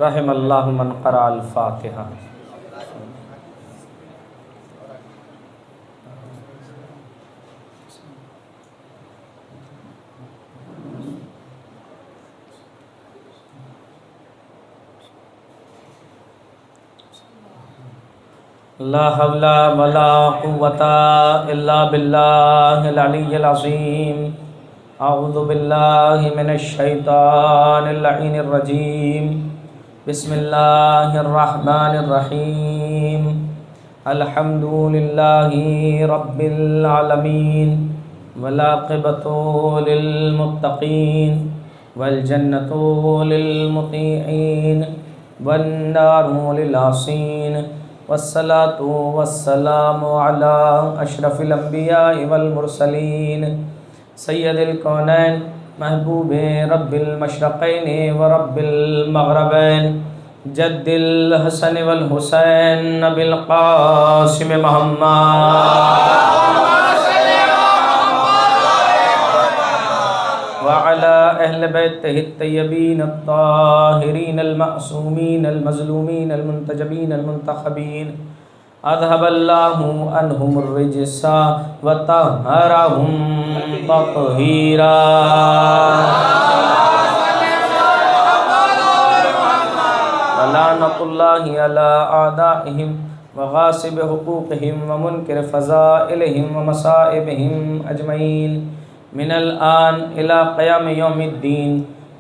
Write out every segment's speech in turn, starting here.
रहमल्लाहु मन क़रा अल फ़ातिहा। ला हौला वला कुव्वता इल्ला बिल्लाहिल अलिय्यिल अज़ीम। अऊज़ु बिल्लाहि मिनश शैतानिर लईनिर रजीम। बिस्मिल्लाहिर रहमानिर रहीम। अल्हम्दुलिल्लाहि रब्बिल आलमीन वल आक़िबतु लिल मुत्तक़ीन वल जन्नतु लिल मुतीईन वन नारु लिल आसीन। वस्सलातु वस्सलामु अला अशरफिल अंबिया वल मुरसलीन सय्यदिल कौनैन महबूबे रब्बिल मशरक़ैन व रब्बिल मग़रबैन जद्दिल हसन वल हुसैन अबिल क़ासिम मुहम्मद व अला अहल बैतिहि तय्यबीन अत्ताहिरीन अल मअसूमीन अल मज़लूमीन अल मुंतजबीन अल मुंतखबीन अज़हबल्लाहु अन्हुमुर रिज्सा व तहहरहुम तत्हीरा। लानतुल्लाहि अला आदाइहिम व गासिब हुकूक़िहिम व मुनकिर फ़ज़ाइलिहिम व मसाइबिहिम अजमईन मिनल आन इला क़याम यौमिद्दीन।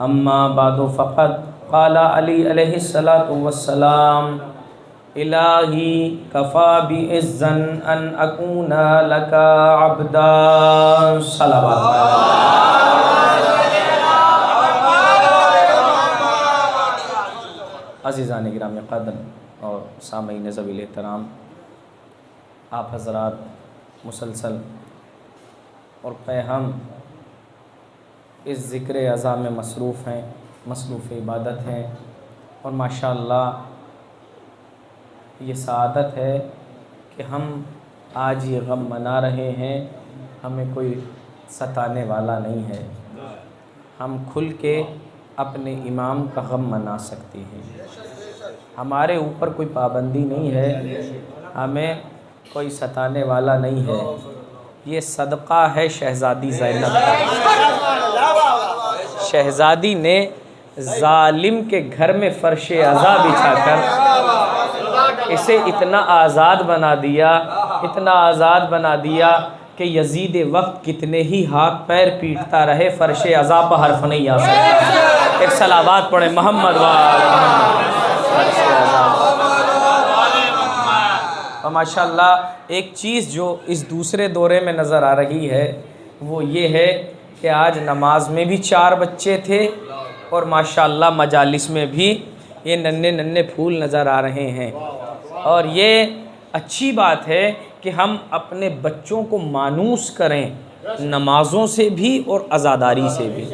अम्मा बादु फ़क़द क़ाला अली अलैहिस्सलातु वस्सलाम इलाही कफ़ा बिइज़्ज़न अन अकूना लका अब्दा। सलावत। अज़ीज़ान गिराम क़दर और सामईन ज़वील एहतराम, आप हज़रात मुसलसल और पैहम इस ज़िक्र अज़ा में मसरूफ़ हैं, मसरूफ़ इबादत हैं और माशाअल्लाह ये सआदत है कि हम आज ये गम मना रहे हैं, हमें कोई सताने वाला नहीं है, हम खुल के अपने इमाम का गम मना सकते हैं। हमारे ऊपर कोई पाबंदी नहीं है, हमें कोई सताने वाला नहीं है। ये सदक़ा है शहज़ादी ज़ैनब का। शहज़ादी ने ज़ालिम के घर में फ़र्श अज़ा बिछाकर इसे इतना आज़ाद बना दिया, इतना आज़ाद बना दिया कि यज़ीद वक्त कितने ही हाथ पैर पीटता रहे, फ़र्श अज़ा पर हर्फ नहीं आ सकता। एक सलावत पढ़े मोहम्मद और माशाअल्लाह एक चीज़ जो इस दूसरे दौरे में नज़र आ रही है वो ये है कि आज नमाज में भी 4 बच्चे थे और माशाअल्लाह मजालिस में भी ये नन्हे नन्हे फूल नज़र आ रहे हैं। और ये अच्छी बात है कि हम अपने बच्चों को मानूस करें, नमाज़ों से भी और अज़ादारी से भी।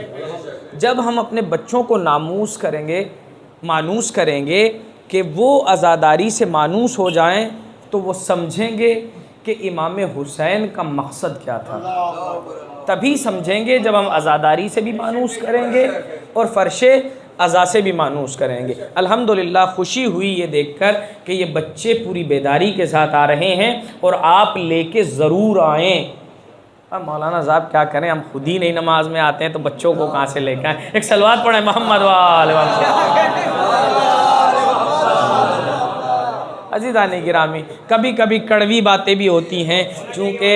जब हम अपने बच्चों को नामूस करेंगे, मानूस करेंगे कि वो अज़ादारी से मानूस हो जाएं, तो वो समझेंगे कि इमाम हुसैन का मकसद क्या था। तभी समझेंगे जब हम अज़ादारी से भी मानूस करेंगे और फ़र्श अज़ा से भी मानूस करेंगे। अल्हम्दुलिल्लाह खुशी हुई ये देखकर कि ये बच्चे पूरी बेदारी के साथ आ रहे हैं और आप लेके ज़रूर आएँ। अब मौलाना साहब क्या करें, हम खुद ही नहीं नमाज में आते हैं तो बच्चों को कहाँ से लेकर आएँ। एक सलवात पढ़ें मोहम्मद वाले। अज़ीज़ान गिरामी, कभी कभी कड़वी बातें भी होती हैं, चूँकि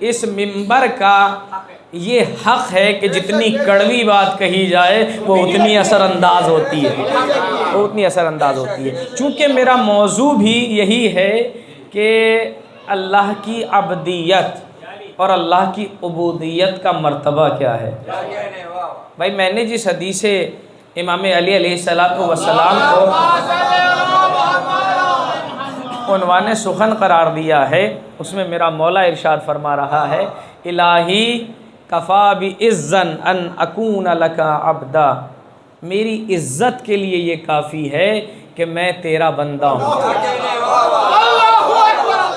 इस मिंबर का ये हक़ है कि जितनी कड़वी बात कही जाए वो उतनी असरअंदाज होती है, वो उतनी असरअंदाज होती है। चूँकि मेरा मौजू भी यही है कि अल्लाह की अब्दियत और अल्लाह की उबूदियत का मर्तबा क्या है। भाई मैंने जिस हदीस इमाम अली अलैहिस्सलातु वस्सलाम को उन्वाने सुखन करार दिया है, उसमें मेरा मौला इरशाद फरमा रहा है, इलाही कफ़ा बि इज़्ज़न अन अकून लका अब्दा। मेरी इज़्ज़त के लिए ये काफ़ी है कि मैं तेरा बंदा हूँ।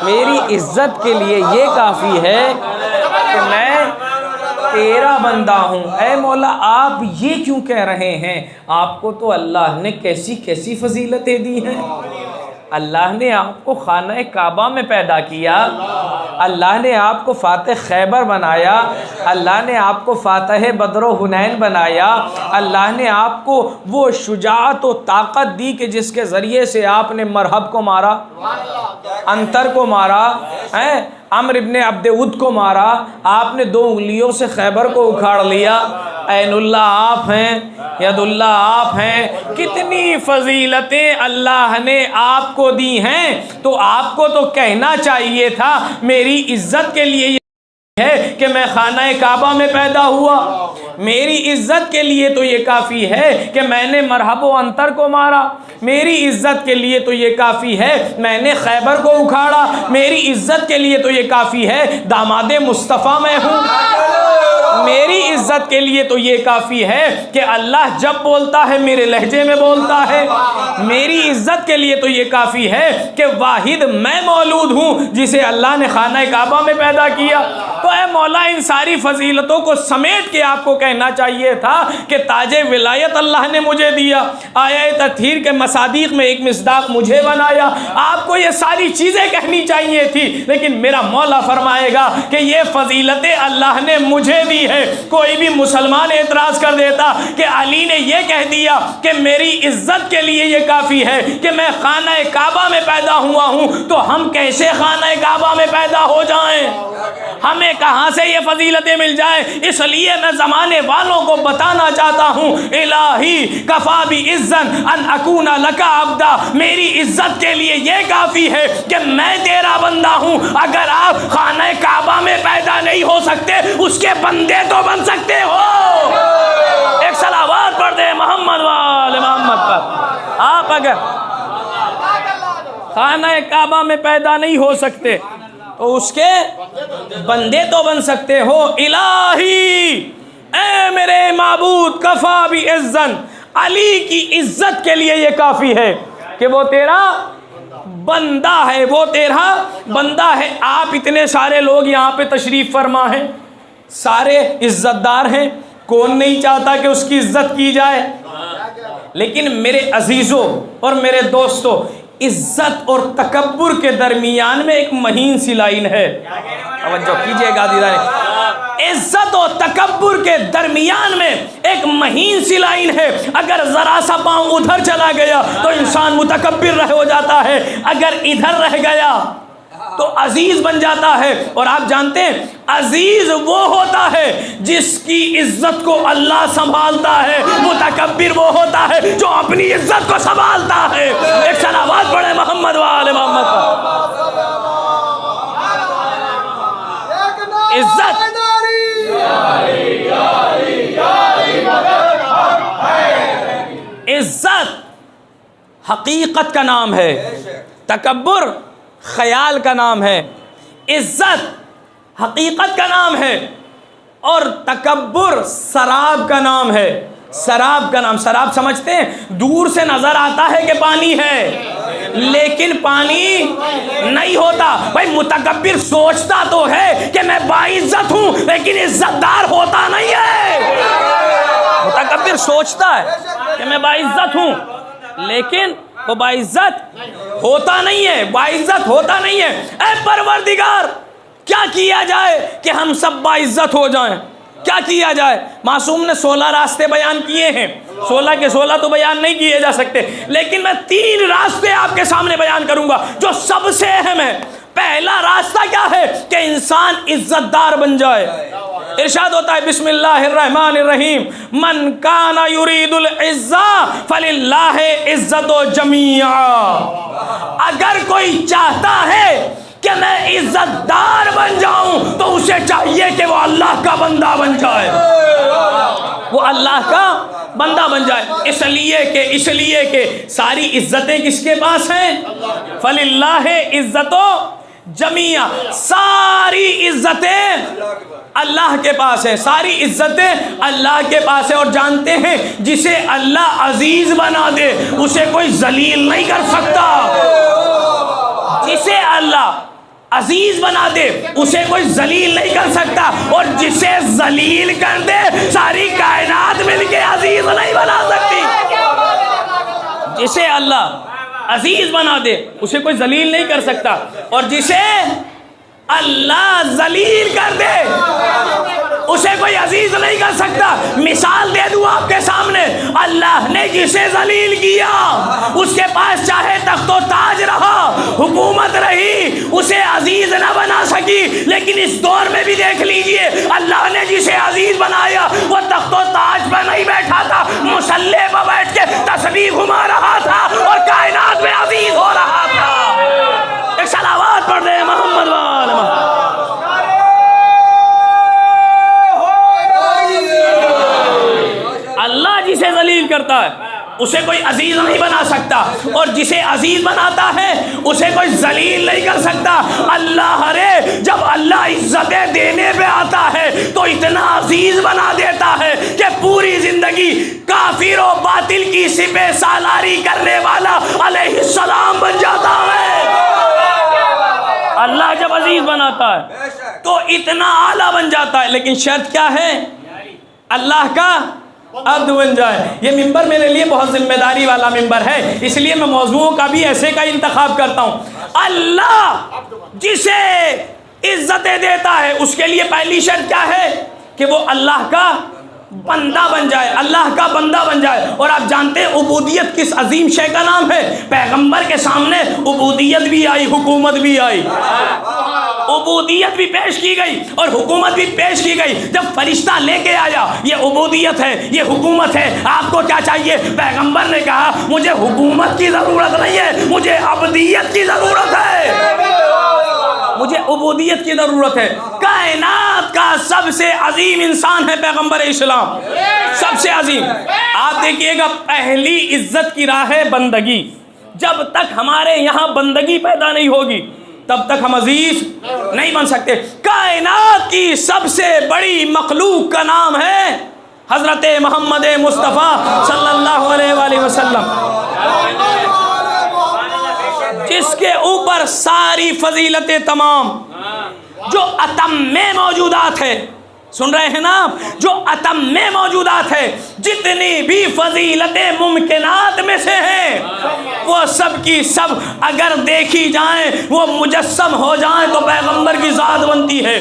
मेरी इज़्ज़त के लिए ये काफ़ी है कि मैं तेरा बंदा हूँ। ऐ मौला आप ये क्यों कह रहे हैं? आपको तो अल्लाह ने कैसी कैसी फजीलतें दी हैं। अल्लाह ने आपको खाना काबा में पैदा किया, अल्लाह ने आपको फातह खैबर बनाया, अल्लाह ने आपको फातह बदर हुनैन बनाया, अल्लाह ने आपको वो शुजाअत व ताकत दी कि जिसके ज़रिए से आपने मरहब को मारा, अंतर को मारा, हैं अम्र इब्ने अब्दउद को मारा, आपने 2 उंगलियों से खैबर को उखाड़ लिया। ऐनुल्लाह आप हैं, यदुल्लाह आप हैं। कितनी फजीलतें अल्लाह ने आपको दी हैं। तो आपको तो कहना चाहिए था मेरी इज्जत के लिए है कि मैं खाना काबा में पैदा हुआ, मेरी इज्जत के लिए तो ये काफ़ी है कि मैंने मरहब व अंतर को मारा, मेरी इज्जत के लिए तो ये काफ़ी है मैंने खैबर को उखाड़ा, मेरी इज्जत के लिए तो ये काफ़ी है दामादे मुस्तफ़ा मैं हूँ, मेरी इज्जत के लिए तो ये काफ़ी है कि अल्लाह जब बोलता है मेरे लहजे में बोलता है, मेरी इज्जत के लिए तो ये काफ़ी है कि वाहिद मैं मौलूद हूँ जिसे अल्लाह ने खाना काबा में पैदा किया। तो ऐ मौला इन सारी फजीलतों को समेट के आपको कहना चाहिए था कि ताजे विलायत अल्लाह ने मुझे दिया, आया तत्हीर के मसादीक में एक मिसदाक मुझे बनाया। आपको ये सारी चीज़ें कहनी चाहिए थी, लेकिन मेरा मौला फरमाएगा कि ये फजीलतें अल्लाह ने मुझे दी है। कोई भी मुसलमान एतराज़ कर देता कि अली ने ये कह दिया कि मेरी इज्जत के लिए ये काफ़ी है कि मैं खाना काबा में पैदा हुआ हूँ, तो हम कैसे खाना काबा में पैदा हो जाएं? हमें कहाँ से ये फजीलतें मिल जाए? इसलिए मैं ज़माने वालों को बताना चाहता हूँ, इलाही कफ़ा बि इज़्ज़न अन अकूना लका अब्दा, मेरी इज्जत के लिए ये काफ़ी है कि मैं तेरा बंदा हूँ। अगर आप खाना काबा में पैदा नहीं हो सकते, उसके बंदे तो बन सकते हो। एक सलावत पढ़ दे मोहम्मद वाले मोहम्मद पर। आप अगर खाना काबा में पैदा नहीं हो सकते तो उसके बंदे तो बन सकते हो। इलाही ए मेरे माबूद कफ़ा बि इज़्ज़न, अली की इज्जत के लिए ये काफ़ी है कि वो तेरा बंदा है, वो तेरा बंदा है। आप इतने सारे लोग यहाँ पे तशरीफ़ फरमा हैं, सारे इज्जतदार हैं, कौन नहीं चाहता कि उसकी इज्जत की जाए। लेकिन मेरे अजीज़ों और मेरे दोस्तों, इज्जत और तकब्बुर के दरमियान में एक महीन सी लाइन है, तवज्जो कीजिएगा दीदार। इज्जत और तकब्बुर के दरमियान में एक महीन सी लाइन है। अगर ज़रा सा पाँव उधर चला गया तो इंसान मुतकब्बिर हो जाता है, अगर इधर रह गया तो अजीज़ बन जाता है। और आप जानते हैं अजीज़ वो होता है जिसकी इज्जत को अल्लाह संभालता है, मुतकब्बिर वो होता है जो अपनी इज्जत को संभालता है। एक सलावत पढ़े मोहम्मद वाले मोहम्मद पर। इज्जत इज्जत हकीकत का नाम है, तकब्बुर ख्याल का नाम है। इज्जत हकीकत का नाम है और तकब्बुर शराब का नाम है। शराब का नाम, शराब समझते हैं, दूर से नजर आता है कि पानी है लेकिन पानी नहीं होता। भाई मुतकब्बिर सोचता तो है कि मैं बाइज्जत हूं, लेकिन इज्जतदार होता नहीं है। मुतकब्बिर सोचता है कि मैं बाइज्जत हूं, लेकिन वो बाइज्जत होता नहीं है, बाइज्जत होता नहीं है। ऐ परवरदिगार, क्या किया जाए कि हम सब बाइज्जत हो जाएं? क्या किया जाए? मासूम ने 16 रास्ते बयान किए हैं, 16 के 16 तो बयान नहीं किए जा सकते, लेकिन मैं 3 रास्ते आपके सामने बयान करूंगा जो सबसे अहम है। पहला रास्ता क्या है कि इंसान इज्जतदार बन जाए। इरशाद होता है बिस्मिल्लाहिर्रहमानिर्रहीम, मन काना युरीदुल इज्जा फलिल्लाहि इज्जतो जमीआ। अगर कोई चाहता है कि मैं इज्जतदार बन जाऊं तो उसे चाहिए कि वो अल्लाह का बंदा बन जाए, वो अल्लाह का बंदा बन जाए। इसलिए के सारी इज्जतें किसके पास हैं? फलिल्लाहि इज्जतो जमीआ। सारी इज्जतें अल्लाह के पास है, सारी इज्जतें अल्लाह के पास है। और जानते हैं जिसे अल्लाह अजीज बना दे उसे कोई जलील नहीं कर सकता। जिसे अल्लाह अजीज बना दे उसे कोई जलील नहीं कर सकता, और जिसे जलील कर दे सारी कायनात मिलके अजीज नहीं बना सकती। जिसे अल्लाह अजीज बना दे उसे कोई जलील नहीं कर सकता, और जिसे अल्लाह जलील कर दे उसे कोई अजीज नहीं कर सकता। मिसाल दे दूं आपके सामने, अल्लाह ने जिसे जलील किया उसके पास चाहे तख्तो ताज रहा, हुकूमत रही, उसे अजीज न बना सकी। लेकिन इस दौर में भी देख लीजिए, अल्लाह ने जिसे अजीज बनाया वो तख्तो ताज पर नहीं बैठा था, मुसल्ले पर बैठ के तस्बीह घुमा रहा था और कायनात में अजीज हो रहा था। एक सलावत पढ़ दे मोहम्मद वाले। अल्लाह जिसे जलील करता है उसे कोई अजीज नहीं बना सकता, और जिसे अजीज बनाता है उसे कोई जलील नहीं कर सकता। अल्लाह रे जब अल्लाह इज्जतें देने पे आता है तो इतना अजीज बना देता है कि पूरी जिंदगी काफिर और बातिल की सिपे सालारी करने वाला अलैहिस्सलाम बन जाता है। अल्लाह जब अजीज बनाता है तो इतना आला बन जाता है, लेकिन शर्त क्या है? अल्लाह का अब्द बन जाए। ये मिंबर मेरे लिए बहुत जिम्मेदारी वाला मिंबर है, इसलिए मैं मौजूओं का भी ऐसे का इंतखाब करता हूँ। अल्लाह जिसे इज्जतें देता है उसके लिए पहली शर्त क्या है? कि वो अल्लाह का बंदा बन जाए, अल्लाह का बंदा बन जाए। और आप जानते हैं उबूदियत किस अजीम शे का नाम है? पैगंबर के सामने उबूदियत भी आई, हुकूमत भी आई। उबूदियत भी पेश की गई और हुकूमत भी पेश की गई। जब फरिश्ता लेके आया, ये उबूदियत है, ये हुकूमत है, आपको क्या चाहिए? पैगंबर ने कहा मुझे हुकूमत की ज़रूरत नहीं है, मुझे अब्दियत की ज़रूरत है, मुझे उबूदियत की ज़रूरत है। कायनात का सबसे अजीम इंसान है पैगंबर इस्लाम, सबसे अजीम। आप देखिएगा, पहली इज्जत की राह है बंदगी। जब तक हमारे यहाँ बंदगी पैदा नहीं होगी तब तक हम अजीज नहीं बन सकते। कायनात की सबसे बड़ी मखलूक का नाम है हजरत मोहम्मद मुस्तफ़ा सल्लल्लाहु अलैहि वसल्लम, जिसके ऊपर सारी फजीलतें तमाम जो अतम में मौजूदात है, सुन रहे हैं ना आप, जो अतम में मौजूदात है, जितनी भी फजीलतें मुमकिनात में से हैं वो सब की सब अगर देखी जाएं, वो मुजस्सम हो जाएं तो पैगंबर की ज़ात बनती है।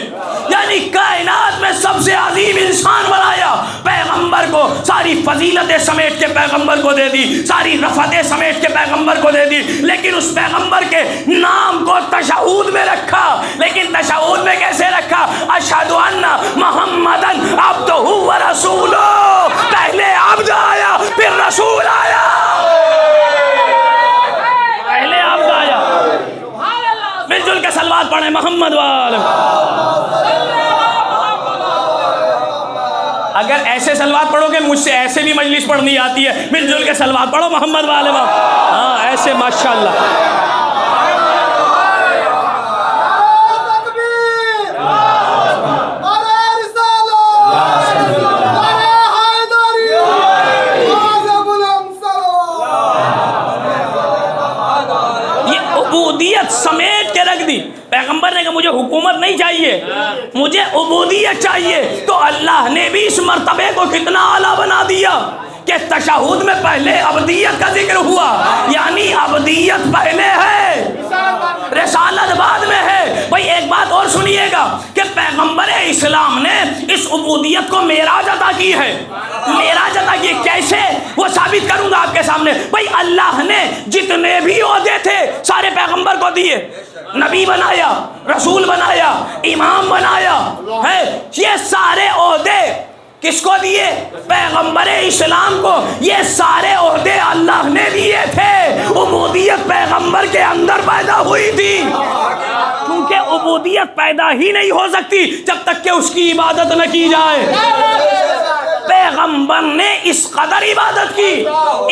यानी कायनात में सबसे अजीम इंसान बनाया पैगंबर को, सारी फजीलतें समेट के पैगंबर को दे दी, सारी रफ़तें समेट के पैगंबर को दे दी। लेकिन उस पैगंबर के नाम को तशहूद में रखा, लेकिन तशहूद में कैसे रखा? अशहदु अन्ना मुहम्मदन अब्दुहु व रसूलुहु। पहले अब्द आया फिर रसूल आया, पहले अब्द आया। मिलजुल के सलवात पढ़े मोहम्मद वाले। अगर ऐसे सलवात पढ़ोगे, मुझसे ऐसे भी मजलिस पढ़नी आती है, मिलजुल के सलवात पढ़ो मोहम्मद वाले। हाँ ऐसे माशाल्लाह। समेट के रख दी। पैगंबर ने कहा मुझे हुकूमत नहीं चाहिए, मुझे उबूदियत चाहिए। तो अल्लाह ने भी इस मर्तबे को कितना आला बना दिया कि तशहूद में पहले अब्दियत का जिक्र हुआ, यानी अब्दियत पहले है, रिसालत बाद में है। भाई एक बात और सुनिएगा कि पैगंबर इस्लाम ने इस उबूदियत को मेराज अता की है। मेराज अता की कैसे, वो साबित करूंगा आपके सामने। भाई अल्लाह ने जितने भी ओहदे थे सारे पैगंबर को दिए, नबी बनाया, रसूल बनाया, इमाम बनाया है। ये सारे ओहदे किसको दिए? पैगंबर इस्लाम को। ये सारे ओहदे अल्लाह ने दिए थे। उबूदियत पैगंबर के अंदर पैदा हुई थी, क्योंकि उबूदियत पैदा ही नहीं हो सकती जब तक कि उसकी इबादत न की जाए। पैगंबर ने इस कदर इबादत की,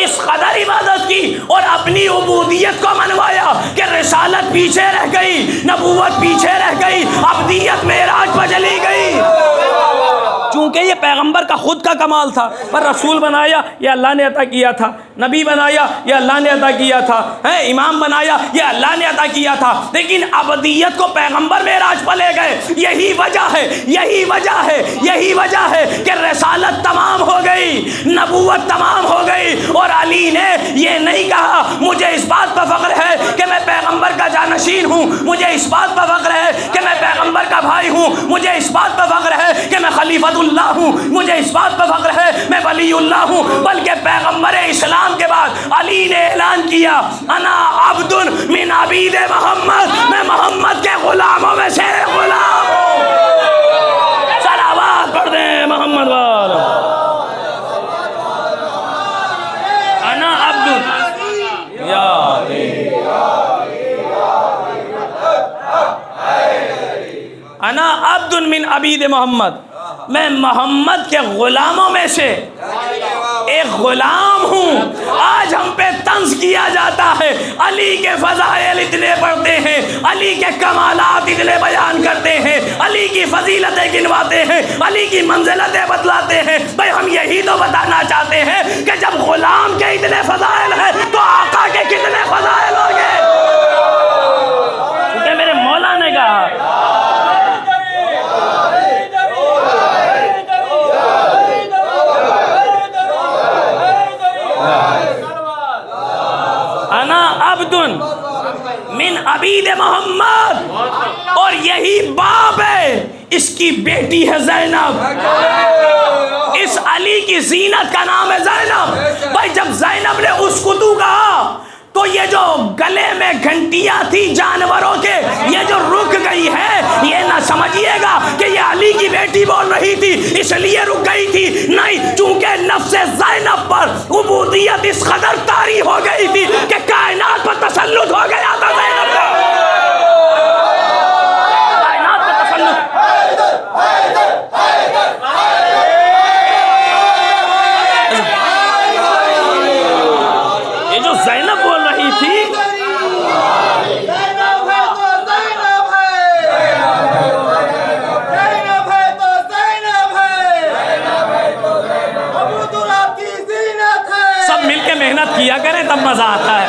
इस कदर इबादत की और अपनी उबूदियत को मनवाया कि रिसालत पीछे रह गई, नबूवत पीछे रह गई, अब्दियत मेराज पर चली गई। चूंकि ये पैगंबर का खुद का कमाल था, पर रसूल बनाया ये अल्लाह ने अता किया था। नबी बनाया ये अल्लाह ने अता किया था, है इमाम बनाया ये अल्लाह ने अता किया था, लेकिन अबदियत को पैगंबर मेराज पर ले गए। यही वजह है, यही वजह है, यही वजह है कि रसालत तमाम हो गई, नबूवत तमाम हो गई। और अली ने ये नहीं कहा मुझे इस बात पर फख्र है कि मैं पैगंबर का जानशीन हूँ, मुझे इस बात पर फख्र है कि मैं पैगंबर का भाई हूँ, मुझे इस बात पर फख्र है कि मैं खलीफतुल्लाह हूँ, मुझे इस बात पर फख्र है मैं वलीउल्लाह हूँ। बल्कि पैगंबर इस्लाम के बाद अली ने ऐलान किया अना अब्दुल मिन अबीद मोहम्मद, मैं मोहम्मद के गुलामों में से गुलाम हूँ। सलावत पढ़ दे मोहम्मद वाला। अना अब्दुल या अना अब्दुल मिन अबीद मोहम्मद, मैं मोहम्मद के गुलामों में से एक गुलाम हूँ। आज हम पे तंज किया जाता है, अली के फज़ाइल इतने पढ़ते हैं, अली के कमालात इतने बयान करते हैं, अली की फजीलतें गिनवाते हैं, अली की मंजिलतें बतलाते हैं। भाई हम यही तो बताना चाहते हैं कि जब गुलाम के इतने फज़ाइल हैं तो आका के कितने फज़ाइल होंगे। क्योंकि मेरे मौला ने कहा अना अब्दुन मिन अबीद मोहम्मद, और यही बाप है, इसकी बेटी है ज़ैनब। इस अली की जीनत का नाम है ज़ैनब। भाई जब ज़ैनब ने उसकुतू कहा तो ये जो गले में घंटियां थी जानवरों के, ये जो रुक गई है, ये ना समझिएगा कि ये अली की बेटी बोल रही थी इसलिए रुक गई थी, नहीं, चूंकि नफ्से ज़ैनब पर उबूदियत इस कदर तारी हो गई थी कि कायनात पर तसल्लुत हो गया था ज़ैनब का। कायनात पर तसल्लुत। ये जो ज़ैनब बोल रही थी, सब मिलके मेहनत किया करें तब मजा आता है।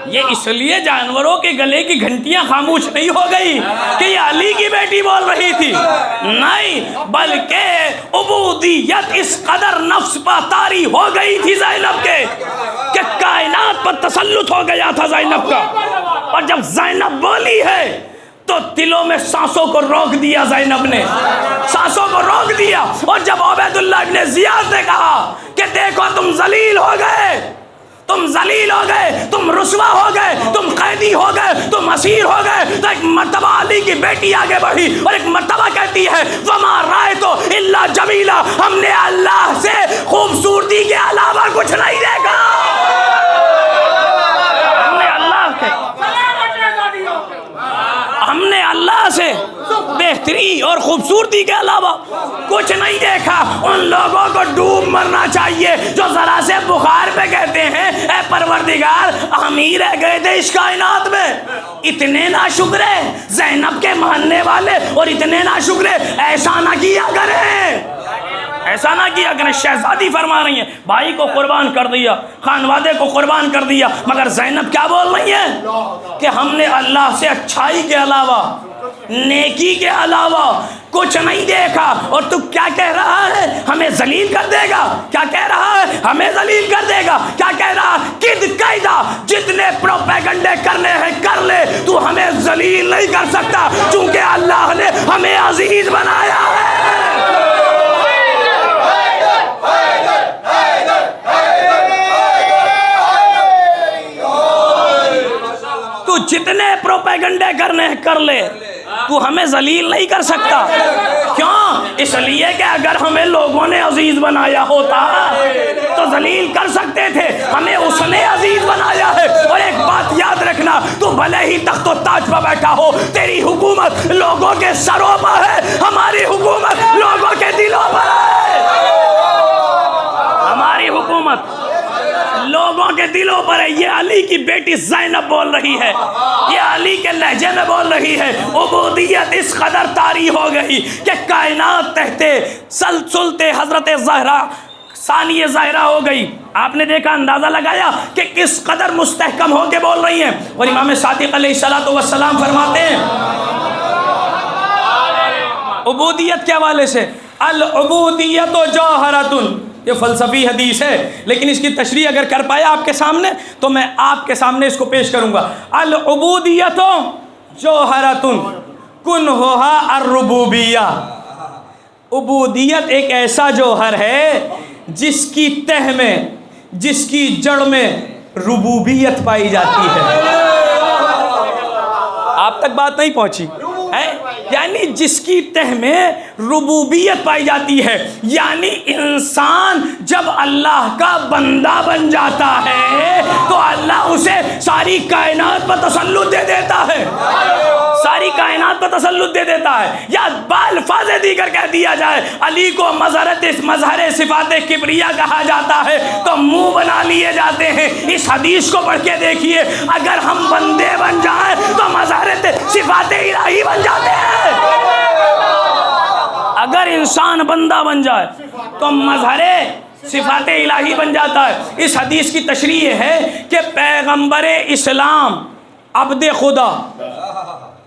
ये इसलिए जानवरों के गले की घंटियां खामोश नहीं हो गई कि ये अली की बेटी बोल रही थी, नहीं, बल्कि उबूदियत इस कदर नफ्स पर तारी हो गई थी ज़ैनब के कि कायनात पर तसल्लुत हो गया था ज़ैनब का। और जब ज़ैनब बोली है तो दिलों में सांसों को रोक दिया, ज़ैनब ने सांसों को रोक दिया। और जब उबैदुल्लाह इब्न ज़ियाद ने कहा कि देखो तुम जलील हो गए, तुम जलील हो गए, तुम रुस्वा हो गए, तुम कैदी हो गए, तुम असीर हो गए, तो एक मर्तबा अली की बेटी आगे बढ़ी और एक मर्तबा कहती है वमा राय तो इल्ला जमीला, हमने अल्लाह से खूबसूरती के अलावा कुछ नहीं देखा। हमने अल्लाह से बेहतरी और खूबसूरती के अलावा कुछ नहीं देखा। उन लोगों को डूब मरना चाहिए जो जरा से बुखार पे कहते हैं ए परवरदिगार हम ही रह गए थे इस कायनात में। इतने नाशुक्र ज़ैनब के मानने वाले, और इतने नाशुक्र ऐसा ना किया करें, ऐसा ना किया करें। शहजादी फरमा रही है भाई को कुर्बान कर दिया, खानवादे को कुर्बान कर दिया, मगर ज़ैनब क्या बोल रही है कि हमने अल्लाह से अच्छाई के अलावा, नेकी के अलावा कुछ नहीं देखा। और तू क्या कह रहा है, हमें जलील कर देगा? क्या कह रहा है, हमें जलील कर देगा? क्या कह रहा है, किद कायदा, जितने प्रोपेगंडे करने हैं कर ले, तू हमें जलील नहीं कर सकता, चूंकि अल्लाह ने हमें अजीज बनाया है। जितने प्रोपेगंडे करने हैं कर ले, तू हमें जलील नहीं कर सकता। क्यों? इसलिए कि अगर हमें लोगों ने अजीज बनाया होता तो जलील कर सकते थे, हमें उसने अजीज बनाया है तू भले ही तख्तो ताज पर बैठा हो, तेरी हुकूमत लोगों के सरों पर है, हमारी हुकूमत लोगों के दिलों पर है। हमारी हुकूमत लोगों के दिलों पर है। ये अली की बेटी ज़ैनब बोल रही है, ये अली के लहजे में बोल रही है। उबूदियत इस कदर तारी हो गई कि कायनात तहते सलसुलते हज़रत ज़हरा सानिए ज़ाहिरा हो गई। आपने देखा, अंदाज़ा लगाया कि किस कदर मुस्तहकम हो के बोल रही हैं। और इमाम सादिक़ अलैहिस्सलातु वस्सलाम फरमाते हैं उबूदियत के हवाले से, अल उबूदियत जौहरतुन, ये फ़लसफ़ी हदीस है, लेकिन इसकी तशरीह अगर कर पाया आपके सामने तो मैं आपके सामने इसको पेश करूँगा। अल उबूदियत जौहरतुन कुन्हुहा अर्रुबूबिय्या। उबूदियत एक ऐसा जौहर है जिसकी तह में, जिसकी जड़ में रुबूबियत पाई जाती है। आप तक बात नहीं पहुंची है? यानी जिसकी तह में रुबूबियत पाई जाती है, यानी इंसान जब अल्लाह का बंदा बन जाता है तो अल्लाह उसे सारी कायनात पर तसल्लुत दे देता है, सारी कायनात पर तसल्लुत दे देता है। या बाल्फाज़ दीगर कह दिया जाए, अली को मज़हर सिफ़ात किब्रिया कहा जाता है तो मुंह बना लिए जाते हैं। इस हदीस को पढ़ के देखिए, अगर हम बंदे बन जाए तो मज़हर सिफ़ात इलाही बन जाते हैं। अगर इंसान बंदा बन जाए तो मज़हरे सिफ़ात इलाही बन जाता है। इस हदीस की तशरीह है कि पैगंबर इस्लाम अब्दे खुदा,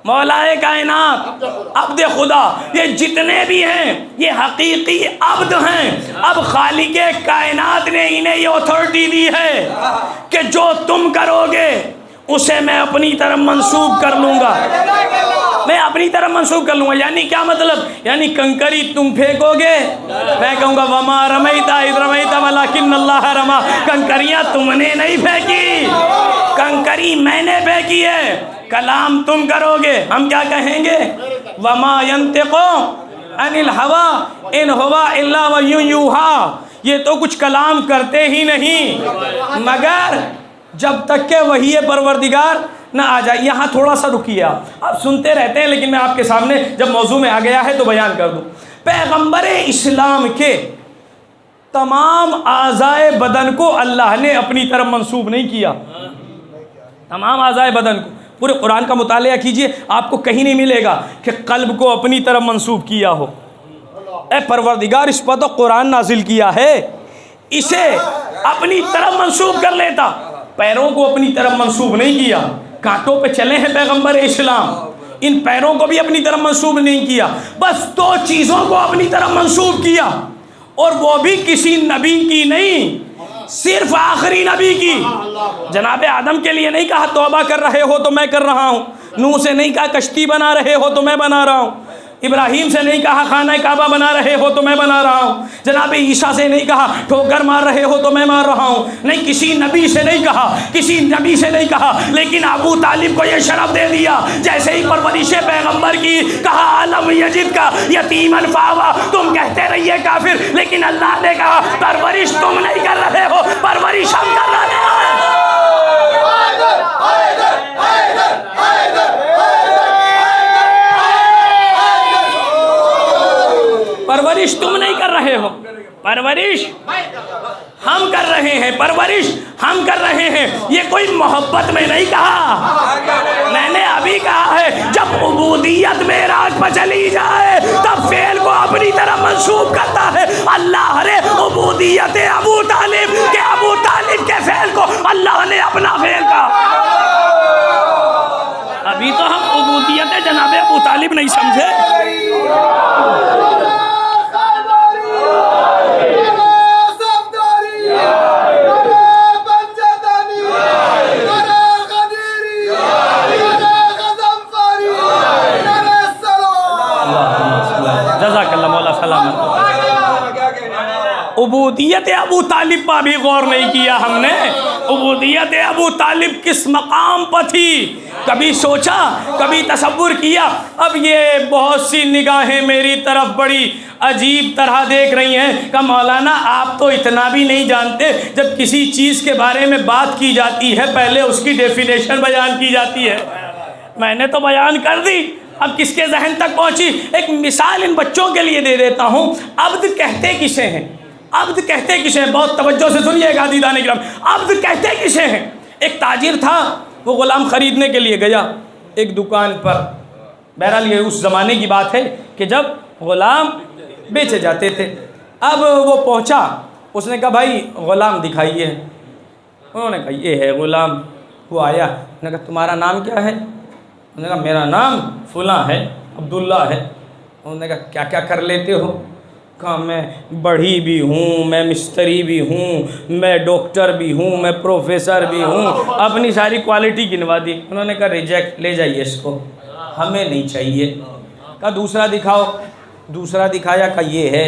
मौलाए कायनात, अब्द खुदा, ये जितने भी हैं ये हकीकी अब्द हैं। अब खालिके कायनात ने इन्हें ये अथॉरिटी दी है कि जो तुम करोगे उसे मैं अपनी तरफ मंसूब कर लूँगा, मैं अपनी तरफ मंसूब कर लूँगा। यानी क्या मतलब? यानी कंकरी तुम फेंकोगे, मैं कहूँगा वमा रमैता इज़ रमैता वलाकिन अल्लाह रमा। कंकरियाँ तुमने नहीं फेंकी, कंकरी मैंने फेंकी है। कलाम तुम करोगे, हम क्या कहेंगे? वमा यंतिक़ु अनिल हवा इन हुवा इल्ला वह्युन यूहा। ये तो कुछ कलाम करते ही नहीं मगर जब तक के वही परवरदिगार ना आ जाए। यहाँ थोड़ा सा रुकिए, आप सुनते रहते हैं लेकिन मैं आपके सामने जब मौजू में आ गया है तो बयान कर दूँ। पैगंबर इस्लाम के तमाम आज़ाए बदन को अल्लाह ने अपनी तरफ मंसूब नहीं किया, तमाम आज़ाए बदन को। पूरे कुरान का मुतालिया कीजिए, आपको कहीं नहीं मिलेगा कि कल्ब को अपनी तरफ मंसूब किया हो। ए परवरदिगार इस पर तो कुरान नाजिल किया है, इसे अपनी तरफ मंसूब कर लेता, पैरों को अपनी तरफ मंसूब नहीं किया। कांटों पे चले हैं पैगंबर इस्लाम, इन पैरों को भी अपनी तरफ मंसूब नहीं किया। बस दो चीज़ों को अपनी तरफ मंसूब किया, और वो भी किसी नबी की नहीं, सिर्फ आखिरी नबी की। जनाब आदम के लिए नहीं कहा तौबा कर रहे हो तो मैं कर रहा हूँ, नूह से नहीं कहा कश्ती बना रहे हो तो मैं बना रहा हूँ, इब्राहीम से नहीं कहा खाना काबा बना रहे हो तो मैं बना रहा हूँ, जनाब ईसा से नहीं कहा ठोकर मार रहे हो तो मैं मार रहा हूँ। नहीं, किसी नबी से नहीं कहा, किसी नबी से नहीं कहा, लेकिन अबू तालिब को यह शरफ दे दिया। जैसे ही परवरिश पैगंबर की कहा आलम यजिद का यतीमन फावा, तुम कहते रहिए काफिर, लेकिन अल्लाह ने कहा परवरिश तुम नहीं कर रहे हो, परवरिश हम कर रहे हैं। परवरिश तुम नहीं कर रहे हो, परवरिश हम कर रहे हैं, परवरिश हम कर रहे हैं। ये कोई मोहब्बत में नहीं कहा, मैंने अभी कहा है जब उबूदियत मेराज पर चली जाए तब फेल को अपनी तरफ मंसूब करता है अल्लाह ने। उबूदियत अबू तालिब के, अबू तालिब के फेल को अल्लाह ने अपना फेल का। अभी तो हम उबूदियत जनाब अबू तालिब नहीं समझे। उबूदियत अबू तालिब पर भी गौर नहीं किया हमने। उबूदियत अबू तालिब किस मकाम पर थी, कभी सोचा, कभी तसव्वुर किया? अब ये बहुत सी निगाहें मेरी तरफ बड़ी अजीब तरह देख रही हैं कि मौलाना आप तो इतना भी नहीं जानते, जब किसी चीज़ के बारे में बात की जाती है पहले उसकी डेफिनेशन बयान की जाती है। मैंने तो बयान कर दी, अब किसके जहन तक पहुंची? एक मिसाल इन बच्चों के लिए दे देता हूं। अब्द कहते किसे हैं? अब्द कहते किसे हैं? बहुत तवज्जो से सुनिएगा दीदाने किराम, अब्द कहते किसे हैं? एक ताजिर था, वो गुलाम ख़रीदने के लिए गया एक दुकान पर। बहरहाल ये उस ज़माने की बात है कि जब गुलाम बेचे जाते थे। अब वो पहुंचा, उसने कहा भाई गुलाम दिखाइए। उन्होंने कहा ये है गुलाम। वो आया, उन्होंने कहा तुम्हारा नाम क्या है? उन्होंने कहा मेरा नाम फुला है, अब्दुल्ला है। उन्होंने कहा क्या क्या कर लेते हो? कहा मैं बढ़ी भी हूँ, मैं मिस्त्री भी हूँ, मैं डॉक्टर भी हूँ, मैं प्रोफेसर भी हूँ, अपनी सारी क्वालिटी गिनवा दी। उन्होंने कहा रिजेक्ट, ले जाइए इसको, हमें नहीं चाहिए। कहा दूसरा दिखाओ। दूसरा दिखाया, कहा ये है।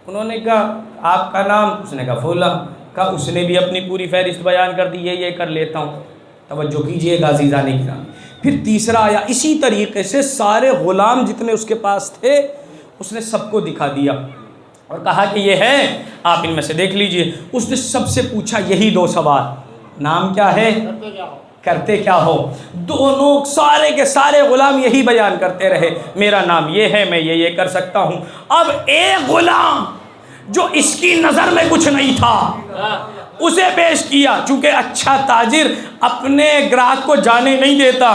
उन्होंने कहा आपका नाम? उसने कहा फुला। कहा उसने भी अपनी पूरी फहरिस्त बयान कर दी, ये कर लेता हूँ। तवज्जो कीजिएगा अज़ीज़ाने किराम। फिर तीसरा आया, इसी तरीके से सारे ग़ुलाम जितने उसके पास थे उसने सबको दिखा दिया और कहा कि ये है, आप इनमें से देख लीजिए। उसने सबसे पूछा यही दो सवाल, नाम क्या है, करते क्या हो? दोनों सारे के सारे ग़ुलाम यही बयान करते रहे, मेरा नाम ये है, मैं ये कर सकता हूँ। अब एक ग़ुलाम जो इसकी नज़र में कुछ नहीं था उसे पेश किया। चूँकि अच्छा ताजिर अपने ग्राहक को जाने नहीं देता,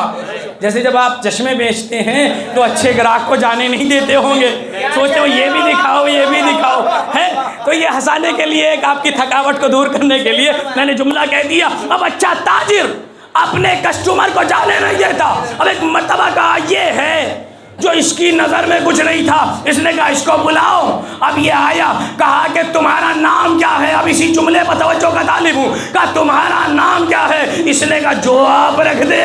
जैसे जब आप चश्मे बेचते हैं तो अच्छे ग्राहक को जाने नहीं देते होंगे, सोचते हो ये भी दिखाओ, ये भी दिखाओ, है। तो ये हंसाने के लिए, एक आपकी थकावट को दूर करने के लिए मैंने जुमला कह दिया। अब अच्छा ताजिर अपने कस्टमर को जाने नहीं देता। अब एक मर्तबा कहा ये है जो इसकी नज़र में कुछ नहीं था, इसने कहा इसको बुलाओ। अब ये आया, कहा कि तुम्हारा नाम क्या है? अब इसी जुमले पर तवज्जो का तालिब हूँ। कहा तुम्हारा नाम क्या है? इसने कहा जो आप रख दे।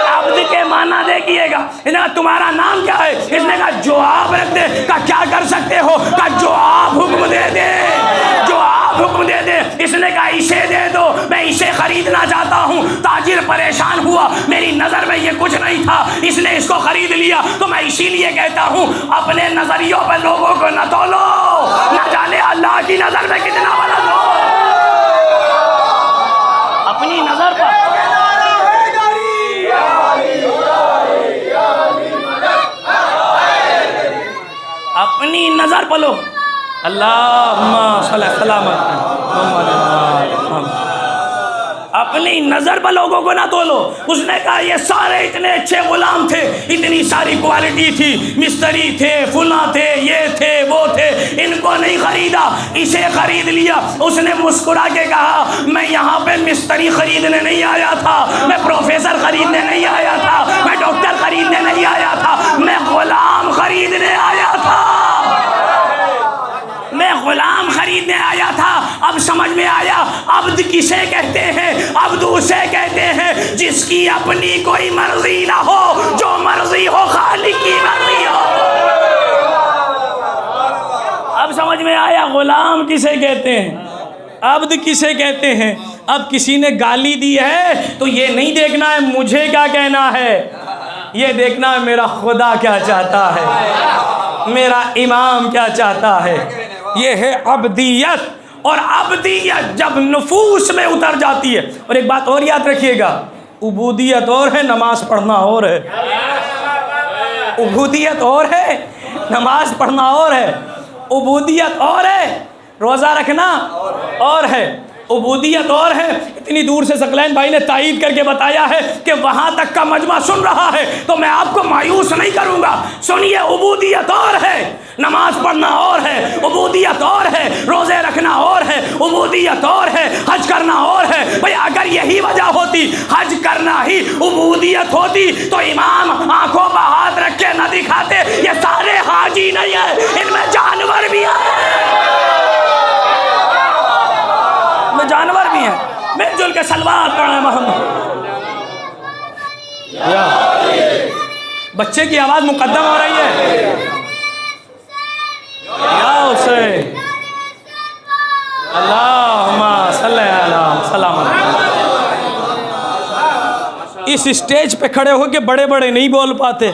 अब्द के माना देखिएगा, इसने कहा तुम्हारा नाम क्या है? इसने कहा जो आप रख दे। कहा क्या कर सकते हो? कहा जो आप हुक्म दे दे, जो आप हुक्म दे दे। इसने कहा इसे दे दो, मैं इसे खरीदना चाहता हूँ। ताजिर परेशान हुआ, मेरी नज़र में ये कुछ नहीं था, इसने इसको खरीद लिया। तो मैं इसीलिए कहता हूँ अपने नज़रियों पर लोगों को न तोलो, न जाने अल्लाह की नज़र में कितना बुलंद हो। अपनी नज़र पर अपनी नज़र पर लो। अल्लाहुम्मा सल्ली अला मुहम्मद। अपनी नज़र पर लोगों को ना तोलो। उसने कहा ये सारे इतने अच्छे गुलाम थे, इतनी सारी क्वालिटी थी, मिस्त्री थे, फुला थे, ये थे, वो थे, इनको नहीं खरीदा, इसे खरीद लिया। उसने मुस्कुरा के कहा मैं यहाँ पे मिस्त्री खरीदने नहीं आया था, मैं प्रोफेसर खरीदने नहीं आया था, मैं डॉक्टर खरीदने नहीं आया था, मैं गुलाम खरीदने आया था, मैं गुलाम खरीदने आया था। अब समझ में आया अब्द किसे कहते हैं? अब्द उसे कहते हैं जिसकी अपनी कोई मर्जी ना हो, जो मर्जी हो खालिक की मर्जी हो। अब समझ में आया गुलाम किसे कहते हैं, अब्द किसे कहते हैं। अब किसी ने गाली दी है तो ये नहीं देखना है मुझे क्या कहना है, ये देखना है मेरा खुदा क्या चाहता है, मेरा इमाम क्या चाहता है। ये है अब्दियत। और अब्दियत जब नफूस में उतर जाती है, और एक बात और याद रखिएगा, उबूदियत और है, नमाज पढ़ना और है। उबूदियत और है, नमाज पढ़ना और है। उबूदियत और है, रोज़ा रखना और है। उबूदियत और है। इतनी दूर से सकलैन भाई ने तायीद करके बताया है कि वहाँ तक का मजमा सुन रहा है, तो मैं आपको मायूस नहीं करूँगा। सुनिए, उबूदियत और है, नमाज पढ़ना और है, उबूदियत और है, रोज़े रखना और है, उबूदियत और है, हज करना और है। भाई अगर यही वजह होती, हज करना ही उबूदियत होती, तो इमाम आंखों पर हाथ रख के न दिखाते ये सारे हाजी नहीं है, इनमें जानवर भी है, जानवर भी हैं। मिलजुल के सलवात पढ़े मोहम्मद। बच्चे की आवाज़ मुकद्दम हो रही है। या हुसैन अल्लाहुम्मा सलाम। इस स्टेज पे खड़े होके बड़े बड़े नहीं बोल पाते,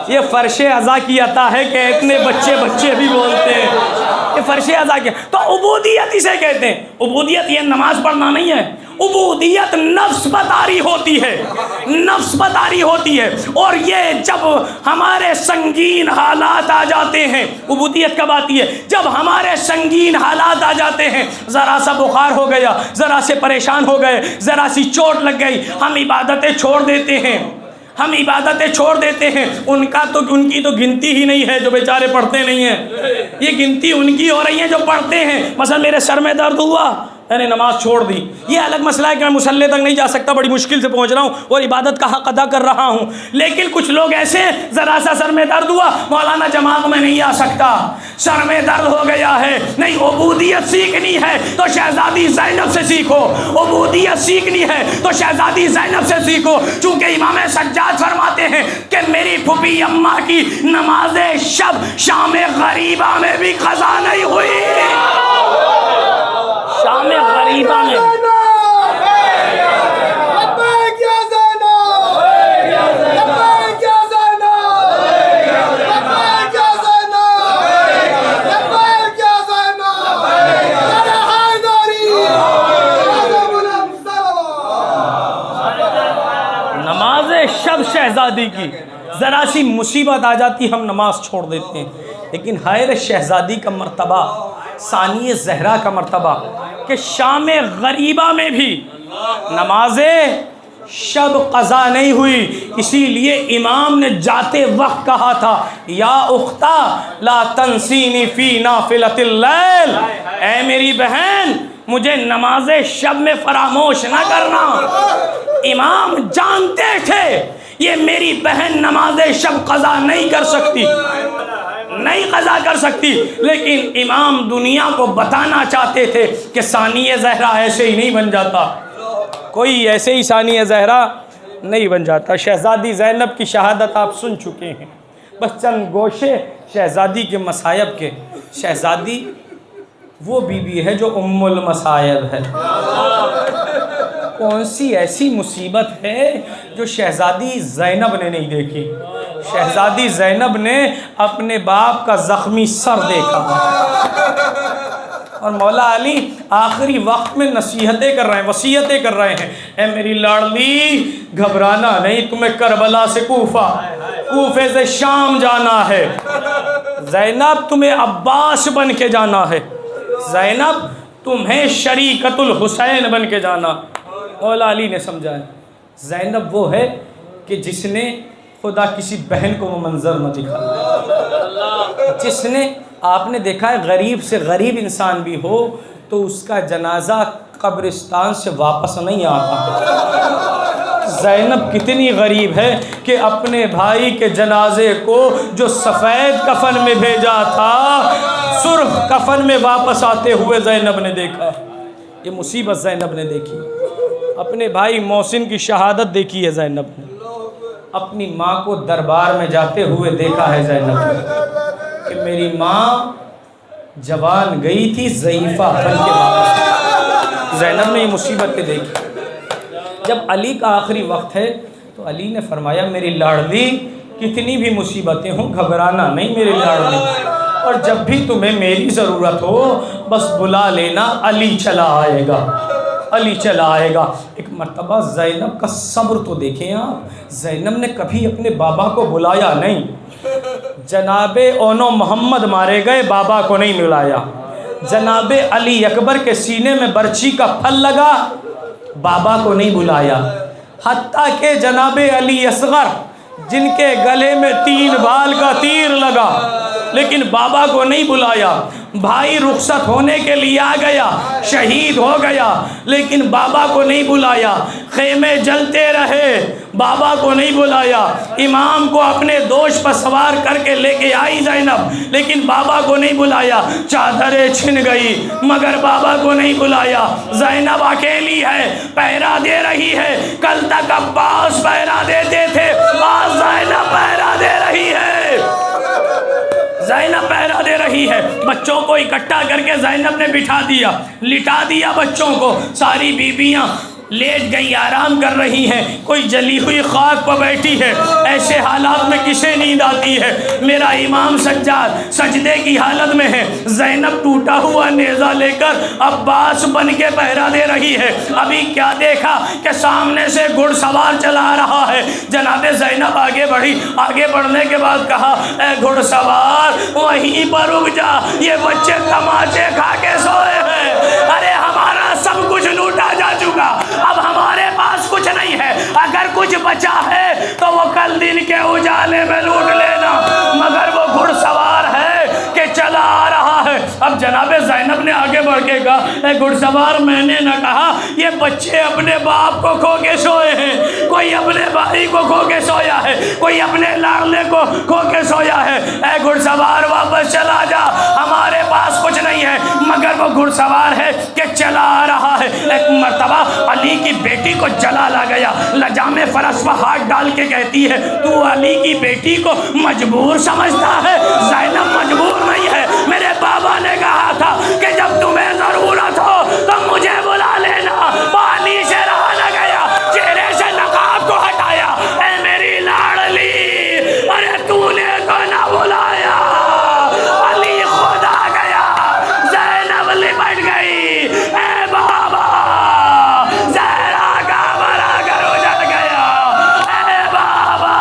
ये फर्शे अज़ा की अता है कि इतने बच्चे बच्चे भी बोलते हैं, ये फर्शे अज़ा की। तो उबूदियत इसे कहते हैं। उबूदियत ये नमाज पढ़ना नहीं है, उबूदियत नफ्स बतारी होती है, नफ्स बतारी होती है। और ये जब हमारे संगीन हालात आ जाते हैं, उबूदियत कब आती है? जब हमारे संगीन हालात आ जाते हैं, ज़रा सा बुखार हो गया, ज़रा से परेशान हो गए, ज़रा सी चोट लग गई, हम इबादतें छोड़ देते हैं, हम इबादतें छोड़ देते हैं। उनकी तो गिनती ही नहीं है जो बेचारे पढ़ते नहीं हैं, ये गिनती उनकी हो रही है जो पढ़ते हैं। मसलन मेरे सर में दर्द हुआ, मैंने नमाज छोड़ दी, ये अलग मसला है कि मैं मुसल्ले तक नहीं जा सकता, बड़ी मुश्किल से पहुंच रहा हूँ और इबादत का हक अदा कर रहा हूँ। लेकिन कुछ लोग ऐसे, ज़रा सा सर में दर्द हुआ, मौलाना जमात में नहीं आ सकता, सर में दर्द हो गया है। नहीं, उबूदियत सीखनी है तो शहजादी ज़ैनब से सीखो, उबूदियत सीखनी है तो शहजादी ज़ैनब से सीखो। चूँकि इमाम सज्जाद फरमाते हैं कि मेरी फूफी अम्मा की नमाज शब शाम गरीबा में भी क़ज़ा नहीं हुई, शाम गरीबा में। नमाज शब शहजादी की ज़रा सी मुसीबत आ जाती, हम नमाज छोड़ देते हैं। लेकिन हाय शहजादी का मर्तबा, सानिए ज़हरा का मर्तबा कि शाम गरीबा में भी नमाज शब क़ज़ा नहीं हुई। इसीलिए इमाम ने जाते वक्त कहा था, या उख्ता ला तंसीनी फ़ी नाफ़िलतिल लैल, ऐ मेरी बहन मुझे नमाज शब में फरामोश ना करना। इमाम जानते थे ये मेरी बहन नमाज शब क़ज़ा नहीं कर सकती, नहीं क़ज़ा कर सकती, लेकिन इमाम दुनिया को बताना चाहते थे कि सानिए ज़हरा ऐसे ही नहीं बन जाता, कोई ऐसे ही सानिए ज़हरा नहीं बन जाता। शहज़ादी ज़ैनब की शहादत आप सुन चुके हैं, बस चंद गोशे शहज़ादी के मसायब के। शहज़ादी वो बीबी है जो उम्मुल मसायब है। कौन सी ऐसी मुसीबत है जो शहज़ादी ज़ैनब ने नहीं देखी? शहज़ादी ज़ैनब ने अपने बाप का ज़ख्मी सर देखा, और मौला अली आखिरी वक्त में नसीहतें कर रहे हैं, वसीयतें कर रहे हैं, ए मेरी लाडली घबराना नहीं, तुम्हें करबला से कूफा, कूफे से शाम जाना है, ज़ैनब तुम्हें अब्बास बन के जाना है, ज़ैनब तुम्हें शरीकतुल हुसैन बन के जाना। मौला अली ने समझाया, ज़ैनब वो है कि जिसने खुदा किसी बहन को वो मंजर न दिखा, जिसने, आपने देखा है गरीब से गरीब इंसान भी हो तो उसका जनाजा कब्रिस्तान से वापस नहीं आता। ज़ैनब कितनी गरीब है कि अपने भाई के जनाजे को जो सफ़ेद कफन में भेजा था, सुर्ख कफन में वापस आते हुए ज़ैनब ने देखा। ये मुसीबत ज़ैनब ने देखी। अपने भाई मोहसिन की शहादत देखी है ज़ैनब ने। अपनी माँ को दरबार में जाते हुए देखा है ज़ैनब ने कि मेरी माँ जवान गई थी ज़ईफ़ा बन के वापस। ज़ैनब ने ये मुसीबतें देखी। जब अली का आखिरी वक्त है तो अली ने फरमाया, मेरी लाडली कितनी भी मुसीबतें हों घबराना नहीं मेरी लाडली, और जब भी तुम्हें मेरी ज़रूरत हो बस बुला लेना, अली चला आएगा, अली चला आएगा। एक मर्तबा ज़ैनब का सब्र तो देखें आप, ज़ैनब ने कभी अपने बाबा को बुलाया नहीं। जनाबे ओनो मोहम्मद मारे गए, बाबा को नहीं बुलाया। जनाबे अली अकबर के सीने में बर्छी का फल लगा, बाबा को नहीं बुलाया। हत्ता के जनाबे अली असगर जिनके गले में 3 बाल का तीर लगा, लेकिन बाबा को नहीं बुलाया। भाई रुखसत होने के लिए आ गया, शहीद हो गया, लेकिन बाबा को नहीं बुलाया। खेमे जलते रहे, बाबा को नहीं बुलाया। इमाम को अपने दोष पर सवार करके लेके आई ज़ैनब, लेकिन बाबा को नहीं बुलाया। चादरें छिन गई मगर बाबा को नहीं बुलाया। ज़ैनब अकेली है, पहरा दे रही है। कल तक अब्बास पहरा देते थे, आज ज़ैनब पहरा दे रही है। ज़ैनब पहरा दे रही है, बच्चों को इकट्ठा करके ज़ैनब ने बिठा दिया, लिटा दिया बच्चों को। सारी बीबियां लेट गई, आराम कर रही हैं, कोई जली हुई खाक पर बैठी है। ऐसे हालात में किसे नींद आती है? मेरा इमाम सज्जाद सजदे की हालत में है, ज़ैनब टूटा हुआ नेज़ा लेकर अब्बास बन के पहरा दे रही है। अभी क्या देखा कि सामने से घुड़सवार चला आ रहा है। जनाबे ज़ैनब आगे बढ़ी, आगे बढ़ने के बाद कहा, ए घुड़सवार वहीं पर रुक जा, ये बच्चे तमाचे खा के सोए हैं। अरे हमारा सब कुछ लूटा जा चुका, अब हमारे पास कुछ नहीं है, अगर कुछ बचा है तो वो कल दिन के उजाले में लूट लेना। मगर वो घुड़सवार है कि चला आ रहा है। अब जनाबे ज़ैनब ने आगे बढ़ के कहा, घुड़सवार मैंने न कहा, ये बच्चे अपने बाप को खो के सोए हैं, कोई अपने भाई को खो के सोया है, कोई अपने लाडले को खो के सोया है। ए घुड़सवार वापस चला जा, हमारे पास कुछ नहीं है। मगर वो घुड़सवार है कि चला आ रहा है। एक मर्तबा अली की बेटी को जलाल आ गया, लजामे फरस पर हाथ डाल के कहती है, तू अली की बेटी को मजबूर समझता है? ज़ैनब मजबूर नहीं है। मेरे बाबा ने कहा था कि जब तुम्हें ज़रूरत हो तो मुझे बुला लेना। पानी से रहा न गया, चेहरे से नकाब को हटाया, ए मेरी लाडली, अरे तूने तो ना बुलाया। अली खुद आ गया, ज़ैनब लिपट गई, ए बाबा ज़हरा का बरागर उजड़ गया, ए बाबा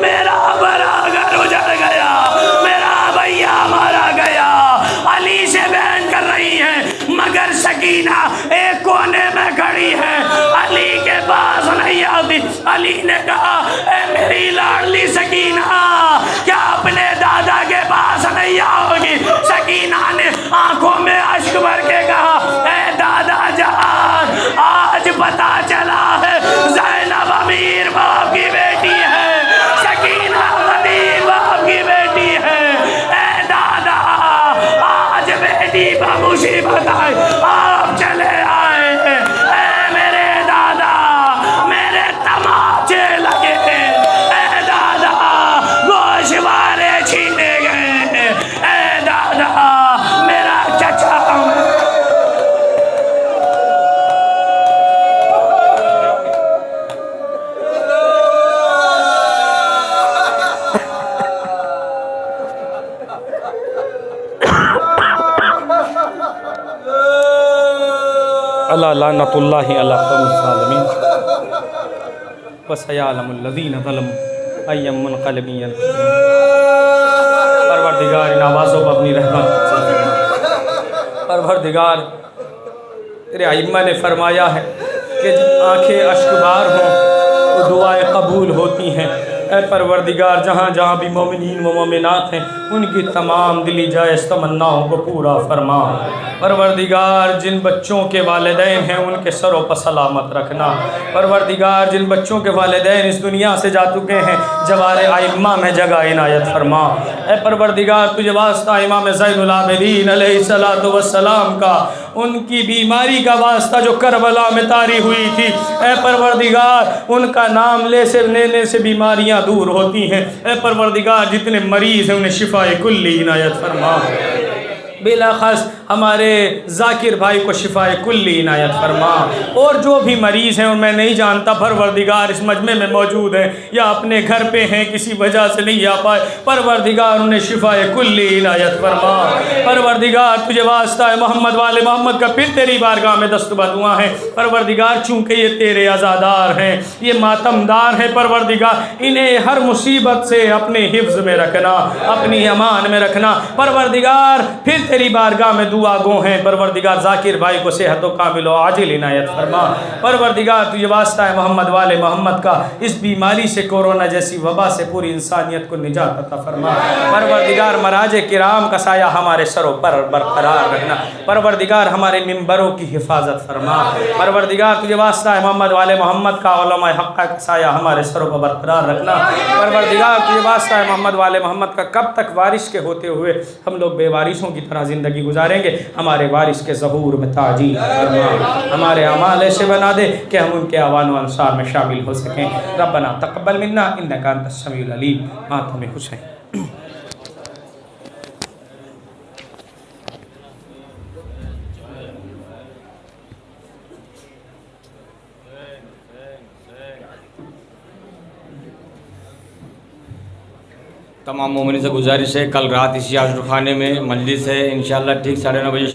मेरा बरागर उजड़ गया, मेरा भैया मारा गया। अली से बहन कर रही है, मगर सकीना एक कोने में खड़ी है, अली के पास नहीं आती। अली ने कहा, ए मेरी लाडली सकीना, क्या अपने दादा के पास नहीं आओगी? सकीना ने आंखों में अश्क भर के कहा, ए दादा जान, आज पता चला है ज़ैनब अमीर बाप की बेटी है, सकीना अमीर बाप की बेटी है। ए दादा, आज बेटी पर मुसीबत आई, आप चले आए। ए मेरे दादा, मेरे तमाचे लगे, ए दादा गोशवारे छीने गए, ए दादा मेरा चचा। अल्लाह लानतुल्लाहि अला ज़ालिमीन व सयअलमुल लज़ीना ज़लमू अय्युम मुनक़लिबिन यन्क़लिबून। परवरदिगार इन आवाज़ों पर अपनी रहमत, परवरदिगार तेरे अइम्मा ने फरमाया है कि जब आँखें अश्कबार हों तो दुआएं कबूल होती हैं। ऐ परवरदिगार, जहाँ जहाँ भी मोमिनीन व मोमिनात हैं, उनकी तमाम दिली जायज़ तमन्नाओं को पूरा फरमा। परवरदिगार, जिन बच्चों के वालिदैन हैं उनके सरों पर सलामत रखना। परवरदिगार, जिन बच्चों के वालिदैन इस दुनिया से जा चुके हैं, जवारे आइम्मा में जगह इनायत फरमा। ऐ परवरदिगार, तुझे वास्ता इमाम ज़ैनुल आबिदीन अलैहिस्सलातु वस्सलाम का, उनकी बीमारी का वास्ता जो करबला में तारी हुई थी, ऐ परवरदिगार, उनका नाम लेने से बीमारियां दूर होती हैं। ऐ परवरदिगार, जितने मरीज़ हैं उन्हें शिफाए कुल्ली इनायत फरमा। बिलाखस हमारे जाकिर भाई को शिफाए कुल्ली इनायत फरमा। और जो भी मरीज़ हैं और मैं नहीं जानता परवरदिगार इस मजमे में मौजूद हैं या अपने घर पे हैं, किसी वजह से नहीं आ पाए, परवरदिगार उन्हें शिफाए कुल्ली इनायत फरमा। परवरदिगार, तुझे वास्ता है मोहम्मद वाले मोहम्मद का फिर तेरी बारगाह में दस्तबा दुआ है। परवरदिगार, चूँकि ये तेरे आज़ादार हैं, ये मातमदार हैं, परवरदिगार इन्हें हर मुसीबत से अपने हिफ्ज़ में रखना, अपनी अमान में रखना। परवरदिगार, फिर तेरी बारगाह में दुआ गो हैं। परवरदिगार, जाकिर भाई को सेहत व कामिल व आजिल इनायत फरमा। परवरदिगार, तुझे वास्ता है मोहम्मद वाले मोहम्मद का इस बीमारी से, कोरोना जैसी वबा से पूरी इंसानियत को निजात अता फरमा। परवरदिगार, मराजे किराम का साया हमारे सरों पर बरकरार रखना। परवरदिगार, हमारे मिंबरों की हिफाजत फरमा। परवरदिगार, तुझे वास्ता है मोहम्मद वाले मोहम्मद का उलमाए हक़्क़ा का साया हमारे सरों पर बरकरार रखना। परवरदिगार, तुझे वास्ता है मोहम्मद वाले मोहम्मद का, कब तक वारिस के होते हुए हम लोग बेवारिसों की तरह ज़िंदगी गुजारेंगे, हमारे वारिस के ज़हूर में ताजील फरमा। हमारे अमाल ऐसे बना दे कि हम उनके आवान व अंसार में शामिल हो सकें। रब्बना तक़ब्बल मिन्ना इन्नका अंतस समीउल अलीम। मातम हुसैन। तमाम मोमिन से गुजारिश है, कल रात इसी आशुर खाने में मजलिस है इंशाअल्लाह ठीक 9:30 बजे।